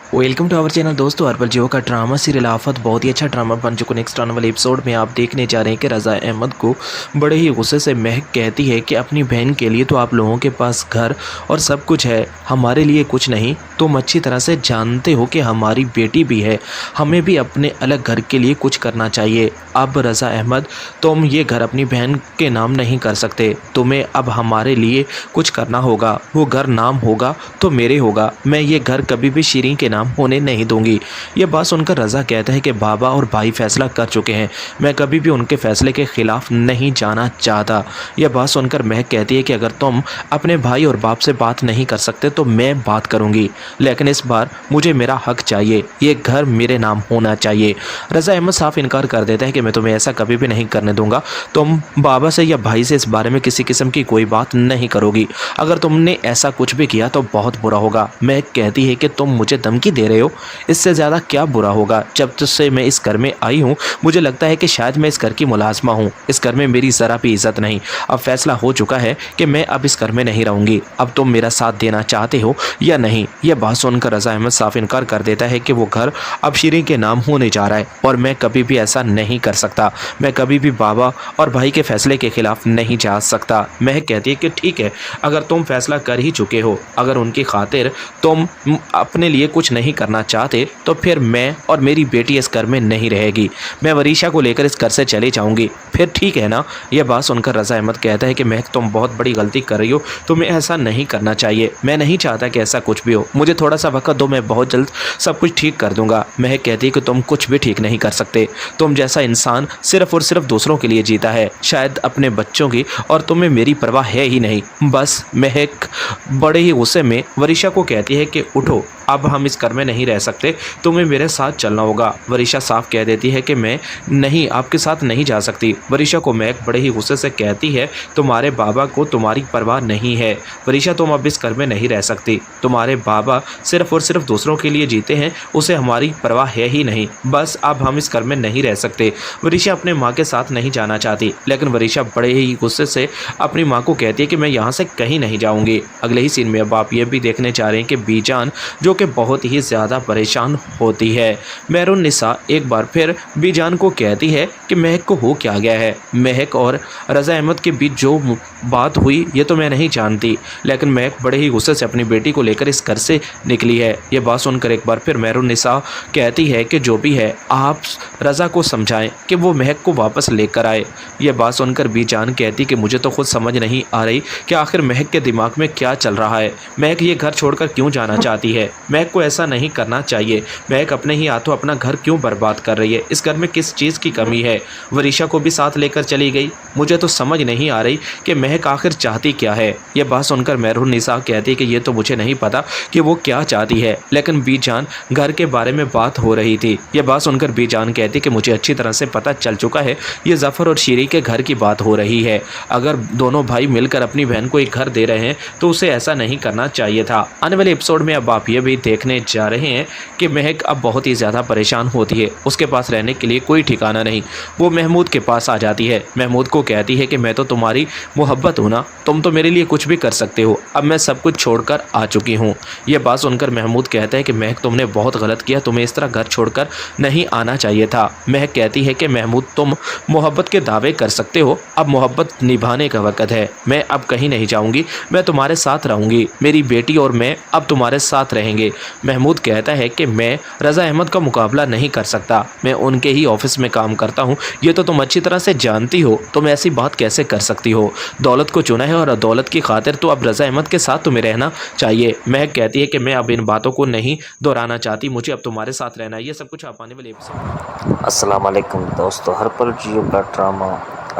Welcome to our channel दोस्तों। Herbal जियो का drama serial आफत बहुत ही अच्छा ड्रामा बन चुका। नेक्स्ट आने वाले एपिसोड में आप देखने जा रहे हैं कि रज़ा अहमद को बड़े ही गुस्से से महक कहती है कि अपनी बहन के लिए तो आप लोगों के पास घर और सब कुछ है, हमारे लिए कुछ नहीं। तुम अच्छी तरह से जानते हो कि हमारी बेटी भी है, हमें भी अपने अलग घर के लिए कुछ करना चाहिए। अब रज़ा अहमद, तुम ये घर अपनी बहन के नाम नहीं कर सकते, तुम्हें अब हमारे लिए कुछ करना होगा। वो घर नाम होगा तो मेरे होगा, मैं ये घर कभी भी शीरीन के नाम होने नहीं दूंगी। ये बात सुनकर रज़ा कहता है कि बाबा और भाई फैसला कर चुके हैं, मैं कभी भी उनके फैसले के खिलाफ नहीं जाना चाहता। यह बात सुनकर महक कहती है कि अगर तुम अपने भाई और बाप से बात नहीं कर सकते तो मैं बात करूंगी, लेकिन इस बार मुझे मेरा हक चाहिए, ये घर मेरे नाम होना चाहिए। रज़ा अहमद साफ इनकार कर देता है कि मैं तुम्हें ऐसा कभी भी नहीं करने दूंगा, तुम बाबा से या भाई से इस बारे में किसी किस्म की कोई बात नहीं करोगी। अगर तुमने ऐसा कुछ भी किया तो बहुत बुरा होगा। महक कहती है कि तुम मुझे धमकी दे रहे हो, इससे ज़्यादा क्या बुरा होगा। जब से मैं इस घर में आई हूँ मुझे लगता है कि शायद मैं इस घर की मुलाजमा हूँ, इस घर में मेरी ज़रा भी इज्जत नहीं। अब फैसला हो चुका है कि मैं अब इस घर में नहीं रहूँगी, अब तुम मेरा साथ देना चाहते हो या नहीं। यह बात सुनकर रज़ा अहमद साफ इनकार कर देता है कि वो घर अब शीरीन के नाम होने जा रहा है और मैं कभी भी ऐसा नहीं कर सकता, मैं कभी भी बाबा और भाई के फैसले के खिलाफ नहीं जा सकता। महक कहती है कि ठीक है, अगर तुम फैसला कर ही चुके हो, अगर उनकी खातिर तुम अपने लिए कुछ नहीं करना चाहते तो फिर मैं और मेरी बेटी इस घर में नहीं रहेगी, मैं वरीशा को लेकर इस घर से चली जाऊंगी, फिर ठीक है ना। यह बात सुनकर रज़ा अहमद कहता है कि महक तुम बहुत बड़ी गलती कर रही हो, तुम्हें ऐसा नहीं करना चाहिए, मैं नहीं चाहता कि ऐसा कुछ भी हो, मुझे थोड़ा सा वक्त दो, मैं बहुत जल्द सब कुछ ठीक कर दूंगा। महक कहती है कि तुम कुछ भी ठीक नहीं कर सकते, तुम जैसा इंसान सिर्फ और सिर्फ दूसरों के लिए जीता है, शायद अपने बच्चों की, और तुम्हें मेरी परवाह है ही नहीं। बस महक बड़े ही गुस्से में वरीशा को कहती है कि उठो, अब हम इस घर में नहीं रह सकते, तुम्हें मेरे साथ चलना होगा। वरीशा साफ कह देती है कि मैं नहीं, आपके साथ नहीं जा सकती। वरीशा को महक बड़े ही गुस्से से कहती है तुम्हारे बाबा को तुम्हारी परवाह नहीं है वरीशा, तुम अब इस घर में नहीं रह सकती, तुम्हारे बाबा सिर्फ और सिर्फ दूसरों के लिए जीते हैं, उसे हमारी परवाह है ही नहीं। बस अब हम इस घर में नहीं रह सकते। वरीशा अपने माँ के साथ नहीं जाना चाहती, लेकिन वरीशा बड़े ही गुस्से से अपनी माँ को कहती है कि मैं यहाँ से कहीं नहीं जाऊँगी। अगले ही सीन में अब आप ये भी देखने जा रहे हैं कि बीजान जो कि बहुत ही ज़्यादा परेशान होती है। मेहरुन्निसा एक बार फिर बीजान को कहती है कि महक को हो क्या गया है। महक और रज़ा अहमद के बीच जो बात हुई ये तो मैं नहीं जानती, लेकिन महक बड़े ही गुस्से से अपनी बेटी को लेकर इस घर से निकली है। ये बात सुनकर एक बार फिर मेहरुन्निसा कहती है कि जो भी है आप रज़ा को समझाएं कि वो महक को वापस लेकर आए। ये बात सुनकर बीजान कहती कि मुझे तो खुद समझ नहीं आ रही कि आखिर महक के दिमाग में क्या चल रहा है, महक ये घर छोड़कर क्यों जाना चाहती है, महक को ऐसा नहीं करना चाहिए, महक अपने ही हाथों अपना घर क्यों बर्बाद कर रही है, इस घर में किस चीज़ की कमी है। वरीशा को भी साथ लेकर चली गई, मुझे तो समझ नहीं आ रही कि महक आखिर चाहती क्या है। यह बात सुनकर मेहरुन्निसा कहती कि ये तो मुझे नहीं पता कि वो क्या चाहती है, लेकिन बीजान घर के बारे में बात हो रही थी। यह बात सुनकर बीजान कहती कि मुझे अच्छी तरह से पता चल चुका है, ये ज़फ़र और शीरी के घर की बात हो रही है। अगर दोनों भाई मिलकर अपनी बहन को एक घर दे रहे हैं तो उसे ऐसा नहीं करना चाहिए था। आने वाले एपिसोड में अब आप ये भी देखने जा रहे हैं कि महक अब बहुत ही ज़्यादा परेशान होती है, उसके पास रहने के लिए कोई ठिकाना नहीं। वो महमूद के पास आ जाती है, महमूद को कहती है कि मैं तो तुम्हारी मोहब्बत हूँ ना, तुम तो मेरे लिए कुछ भी कर सकते हो, अब मैं सब कुछ छोड़कर आ चुकी हूँ। ये बात सुनकर महमूद कहता है कि महक तुमने बहुत गलत किया, तुम्हें इस तरह घर छोड़कर नहीं आना चाहिए था। महक कहती है कि महमूद तुम मोहब्बत के दावे कर सकते हो, अब मोहब्बत निभाने का वक़्त है, मैं अब कहीं नहीं जाऊँगी, मैं तुम्हारे साथ रहूँगी, मेरी बेटी और मैं अब तुम्हारे साथ रहेंगे। महमूद कहता है कि मैं रज़ा अहमद का मुकाबला नहीं कर सकता, मैं उनके ही ऑफिस में काम करता हूँ, ये तो तुम अच्छी तरह से जानती हो, तुम ऐसी बात कैसे कर सकती हो। दौलत को चुना है और दौलत की खातिर तो अब रज़ा अहमद के साथ तुम्हें रहना चाहिए। महक कहती है कि मैं अब इन बातों को नहीं दोहराना चाहती, मुझे अब तुम्हारे साथ रहना है। ये सब कुछ आप आने वाले एपिसोड। अस्सलाम वालेकुम दोस्तों, हर्बल जियो का ड्रामा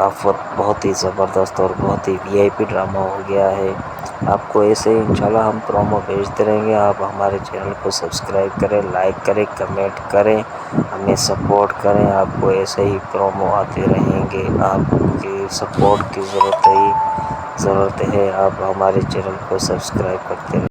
आफत बहुत ही ज़बरदस्त और बहुत ही वीआईपी ड्रामा हो गया है। आपको ऐसे ही इंशाल्लाह हम प्रोमो भेजते रहेंगे। आप हमारे चैनल को सब्सक्राइब करें, लाइक करें, कमेंट करें, हमें सपोर्ट करें। आपको ऐसे ही प्रोमो आते रहेंगे, आपकी सपोर्ट की ज़रूरत है। आप हमारे चैनल को सब्सक्राइब करते रहें।